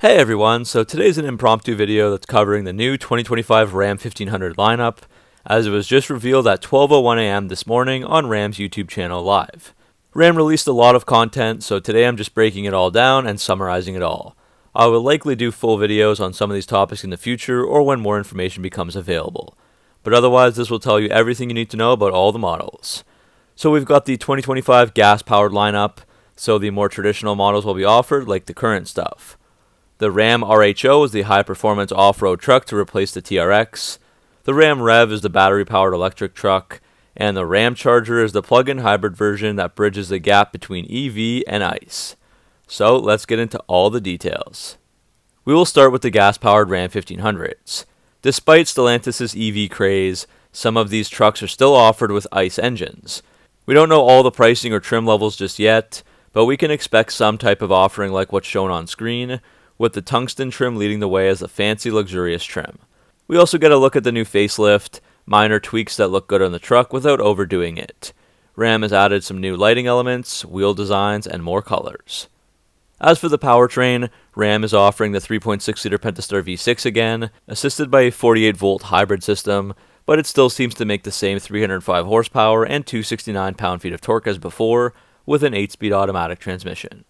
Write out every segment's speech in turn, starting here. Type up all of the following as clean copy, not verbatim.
Hey everyone, so today's an impromptu video that's covering the new 2025 Ram 1500 lineup, as it was just revealed at 12:01 a.m. this morning on Ram's YouTube channel live. Ram released a lot of content, so today I'm just breaking it all down and summarizing it all. I will likely do full videos on some of these topics in the future or when more information becomes available. But otherwise, this will tell you everything you need to know about all the models. So we've got the 2025 gas-powered lineup, so the more traditional models will be offered like the current stuff. The Ram RHO is the high-performance off-road truck to replace the TRX. The Ram REV is the battery-powered electric truck. And the Ramcharger is the plug-in hybrid version that bridges the gap between EV and ICE. So let's get into all the details. We will start with the gas-powered Ram 1500s. Despite Stellantis' EV craze, some of these trucks are still offered with ICE engines. We don't know all the pricing or trim levels just yet, but we can expect some type of offering like what's shown on screen, with the tungsten trim leading the way as the fancy, luxurious trim. We also get a look at the new facelift, minor tweaks that look good on the truck without overdoing it. Ram has added some new lighting elements, wheel designs, and more colors. As for the powertrain, Ram is offering the 3.6-liter Pentastar V6 again, assisted by a 48-volt hybrid system, but it still seems to make the same 305 horsepower and 269 pound-feet of torque as before, with an 8-speed automatic transmission.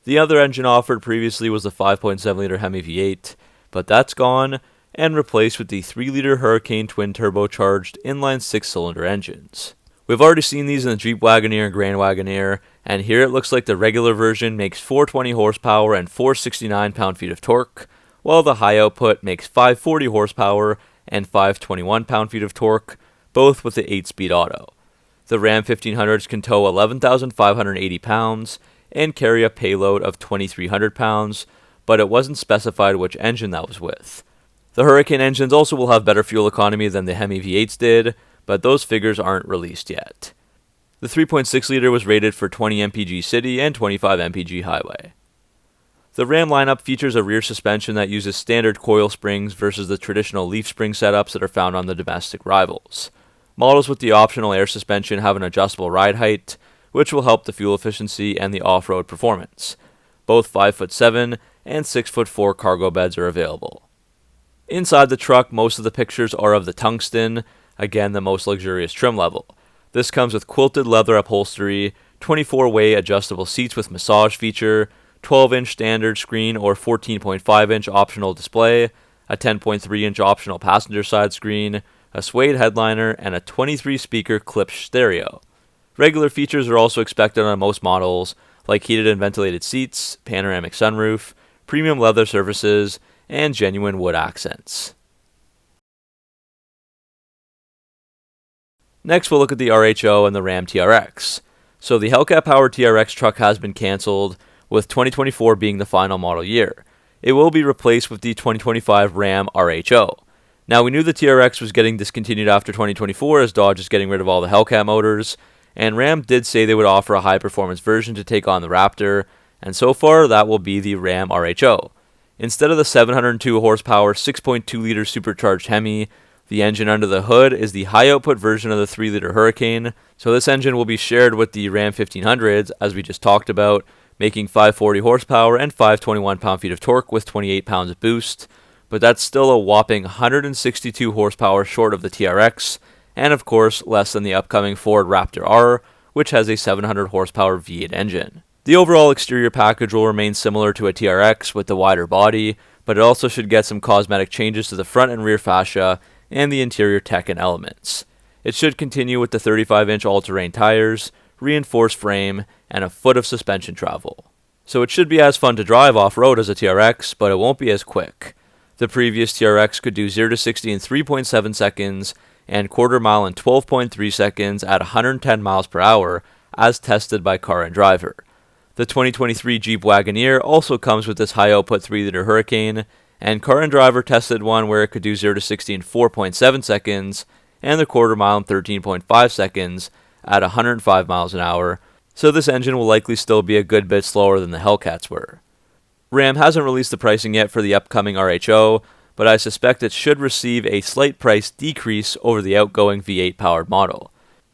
The other engine offered previously was the 5.7-liter Hemi V8, but that's gone and replaced with the 3-liter Hurricane twin turbocharged inline 6-cylinder engines. We've already seen these in the Jeep Wagoneer and Grand Wagoneer, and here it looks like the regular version makes 420 horsepower and 469 pound-feet of torque, while the high output makes 540 horsepower and 521 pound-feet of torque, both with the 8-speed auto. The Ram 1500s can tow 11,580 pounds, and carry a payload of 2,300 pounds, but it wasn't specified which engine that was with. The Hurricane engines also will have better fuel economy than the Hemi V8s did, but those figures aren't released yet. The 3.6-liter was rated for 20 mpg city and 25 mpg highway. The Ram lineup features a rear suspension that uses standard coil springs versus the traditional leaf spring setups that are found on the domestic rivals. Models with the optional air suspension have an adjustable ride height, which will help the fuel efficiency and the off-road performance. Both 5'7" and 6'4" cargo beds are available. Inside the truck, most of the pictures are of the tungsten, again the most luxurious trim level. This comes with quilted leather upholstery, 24-way adjustable seats with massage feature, 12-inch standard screen or 14.5-inch optional display, a 10.3-inch optional passenger side screen, a suede headliner, and a 23-speaker Klipsch stereo. Regular features are also expected on most models, like heated and ventilated seats, panoramic sunroof, premium leather surfaces, and genuine wood accents. Next, we'll look at the RHO and the Ram TRX. So the Hellcat-powered TRX truck has been cancelled, with 2024 being the final model year. It will be replaced with the 2025 Ram RHO. Now, we knew the TRX was getting discontinued after 2024 as Dodge is getting rid of all the Hellcat motors, and Ram did say they would offer a high-performance version to take on the Raptor, and so far that will be the Ram RHO. Instead of the 702 horsepower 6.2-liter supercharged Hemi, the engine under the hood is the high-output version of the 3-liter Hurricane, so this engine will be shared with the Ram 1500s, as we just talked about, making 540 horsepower and 521 pound-feet of torque with 28 pounds of boost, but that's still a whopping 162 horsepower short of the TRX, and of course less than the upcoming Ford Raptor R, which has a 700 horsepower V8 engine. The overall exterior package will remain similar to a TRX with the wider body, but it also should get some cosmetic changes to the front and rear fascia and the interior tech and elements. It should continue with the 35-inch all-terrain tires, reinforced frame, and a foot of suspension travel. So it should be as fun to drive off-road as a TRX, but it won't be as quick. The previous TRX could do 0 to 60 in 3.7 seconds, and quarter mile in 12.3 seconds at 110 miles per hour, as tested by Car and Driver. The 2023 Jeep Wagoneer also comes with this high-output 3-liter Hurricane, and Car and Driver tested one where it could do 0 to 60 in 4.7 seconds, and the quarter mile in 13.5 seconds at 105 miles an hour, so this engine will likely still be a good bit slower than the Hellcats were. Ram hasn't released the pricing yet for the upcoming RHO, but I suspect it should receive a slight price decrease over the outgoing V8 powered model.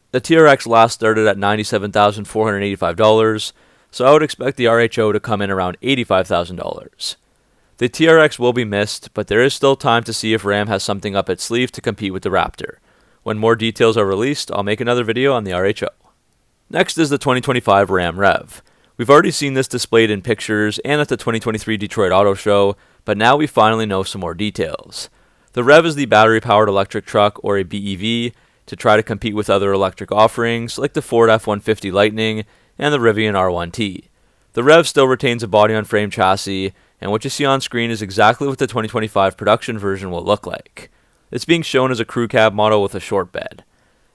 The TRX last started at $97,485, so I would expect the RHO to come in around $85,000. The TRX will be missed, but there is still time to see if Ram has something up its sleeve to compete with the Raptor. When more details are released, I'll make another video on the RHO. Next is the 2025 Ram REV. We've already seen this displayed in pictures and at the 2023 Detroit Auto Show, but now we finally know some more details. The REV is the battery-powered electric truck, or a BEV, to try to compete with other electric offerings like the Ford F-150 Lightning and the Rivian R1T. The REV still retains a body-on-frame chassis, and what you see on screen is exactly what the 2025 production version will look like. It's being shown as a crew cab model with a short bed.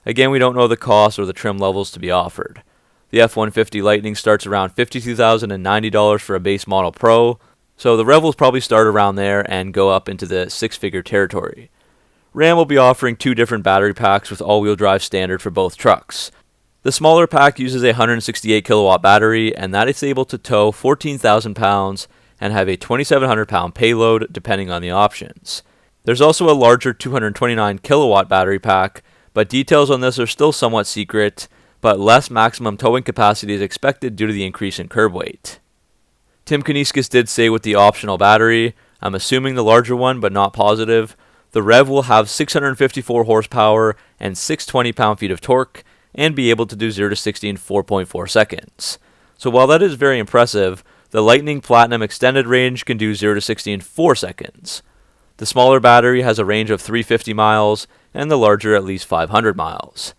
Again, we don't know the cost or the trim levels to be offered. The F-150 Lightning starts around $52,090 for a base model Pro, so the REV will probably start around there and go up into the six-figure territory. Ram will be offering two different battery packs with all-wheel drive standard for both trucks. The smaller pack uses a 168 kilowatt battery, and that is able to tow 14,000 pounds and have a 2,700 pound payload depending on the options. There's also a larger 229 kilowatt battery pack, but details on this are still somewhat secret, but less maximum towing capacity is expected due to the increase in curb weight. Tim Kuniskis did say with the optional battery, I'm assuming the larger one but not positive, the REV will have 654 horsepower and 620 pound-feet of torque and be able to do 0 to 60 in 4.4 seconds. So while that is very impressive, the Lightning Platinum Extended Range can do 0 to 60 in 4 seconds. The smaller battery has a range of 350 miles and the larger at least 500 miles.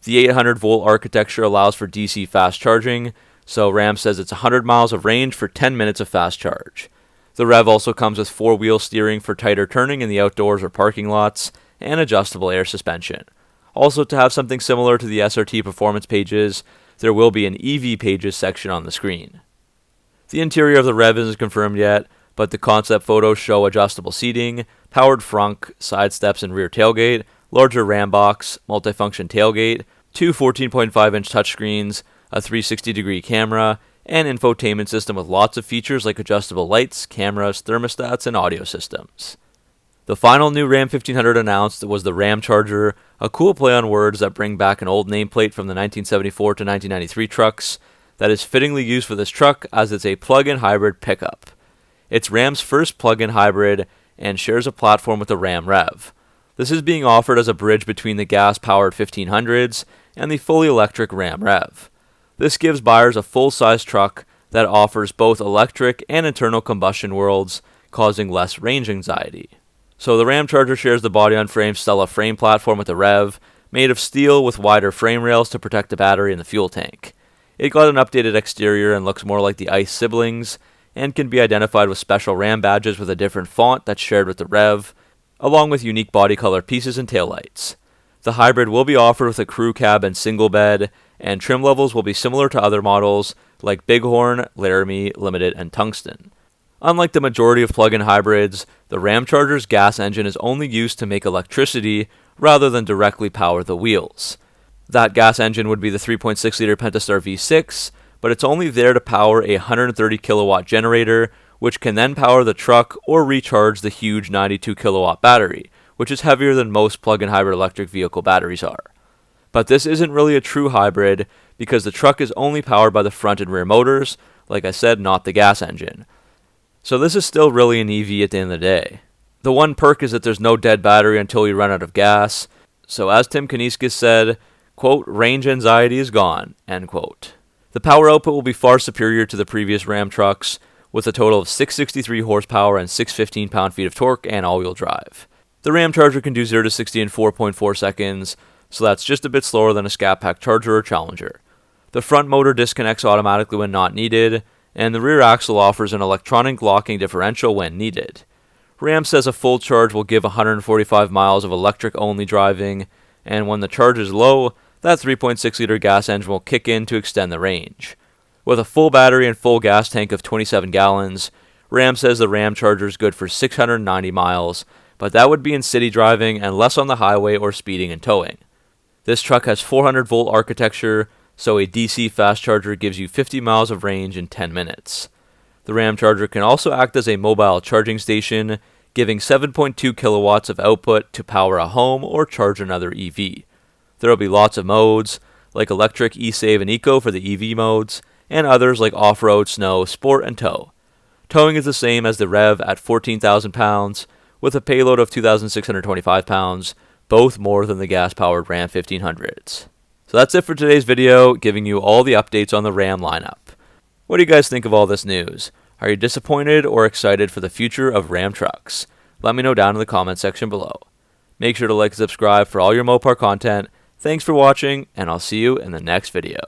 The 800-volt architecture allows for DC fast charging, so Ram says it's 100 miles of range for 10 minutes of fast charge. The REV also comes with 4-wheel steering for tighter turning in the outdoors or parking lots, and adjustable air suspension. Also, to have something similar to the SRT performance pages, there will be an EV pages section on the screen. The interior of the REV isn't confirmed yet, but the concept photos show adjustable seating, powered frunk, side steps and rear tailgate, larger Ram box, multifunction tailgate, two 14.5-inch touchscreens, a 360-degree camera, and infotainment system with lots of features like adjustable lights, cameras, thermostats, and audio systems. The final new Ram 1500 announced was the Ramcharger, a cool play on words that bring back an old nameplate from the 1974 to 1993 trucks that is fittingly used for this truck as it's a plug-in hybrid pickup. It's Ram's first plug-in hybrid and shares a platform with the Ram REV. This is being offered as a bridge between the gas-powered 1500s and the fully electric Ram REV. This gives buyers a full-size truck that offers both electric and internal combustion worlds, causing less range anxiety. So the Ramcharger shares the body-on-frame Stella frame platform with the REV, made of steel with wider frame rails to protect the battery and the fuel tank. It got an updated exterior and looks more like the ICE siblings, and can be identified with special Ram badges with a different font that's shared with the REV, along with unique body color pieces and taillights. The hybrid will be offered with a crew cab and single bed, and trim levels will be similar to other models like Bighorn, Laramie, Limited, and Tungsten. Unlike the majority of plug-in hybrids, the Ramcharger's gas engine is only used to make electricity rather than directly power the wheels. That gas engine would be the 3.6-liter Pentastar V6, but it's only there to power a 130 kilowatt generator, which can then power the truck or recharge the huge 92 kilowatt battery, which is heavier than most plug-in hybrid electric vehicle batteries are. But this isn't really a true hybrid because the truck is only powered by the front and rear motors, like I said, not the gas engine. So this is still really an EV at the end of the day. The one perk is that there's no dead battery until you run out of gas, so as Tim Kuniskis said, quote, range anxiety is gone, end quote. The power output will be far superior to the previous Ram trucks, with a total of 663 horsepower and 615 pound-feet of torque and all-wheel drive. The Ramcharger can do 0 to 60 in 4.4 seconds, so that's just a bit slower than a Scat Pack Charger or Challenger. The front motor disconnects automatically when not needed, and the rear axle offers an electronic locking differential when needed. Ram says a full charge will give 145 miles of electric-only driving, and when the charge is low, that 3.6-liter gas engine will kick in to extend the range. With a full battery and full gas tank of 27 gallons, Ram says the Ramcharger is good for 690 miles, but that would be in city driving and less on the highway or speeding and towing. This truck has 400-volt architecture, so a DC fast charger gives you 50 miles of range in 10 minutes. The Ramcharger can also act as a mobile charging station, giving 7.2 kilowatts of output to power a home or charge another EV. There will be lots of modes, like electric, e-save, and eco for the EV modes, and others like off-road, snow, sport, and tow. Towing is the same as the REV at 14,000 pounds, with a payload of 2,625 pounds, both more than the gas-powered Ram 1500s. So that's it for today's video, giving you all the updates on the Ram lineup. What do you guys think of all this news? Are you disappointed or excited for the future of Ram trucks? Let me know down in the comment section below. Make sure to like and subscribe for all your Mopar content. Thanks for watching, and I'll see you in the next video.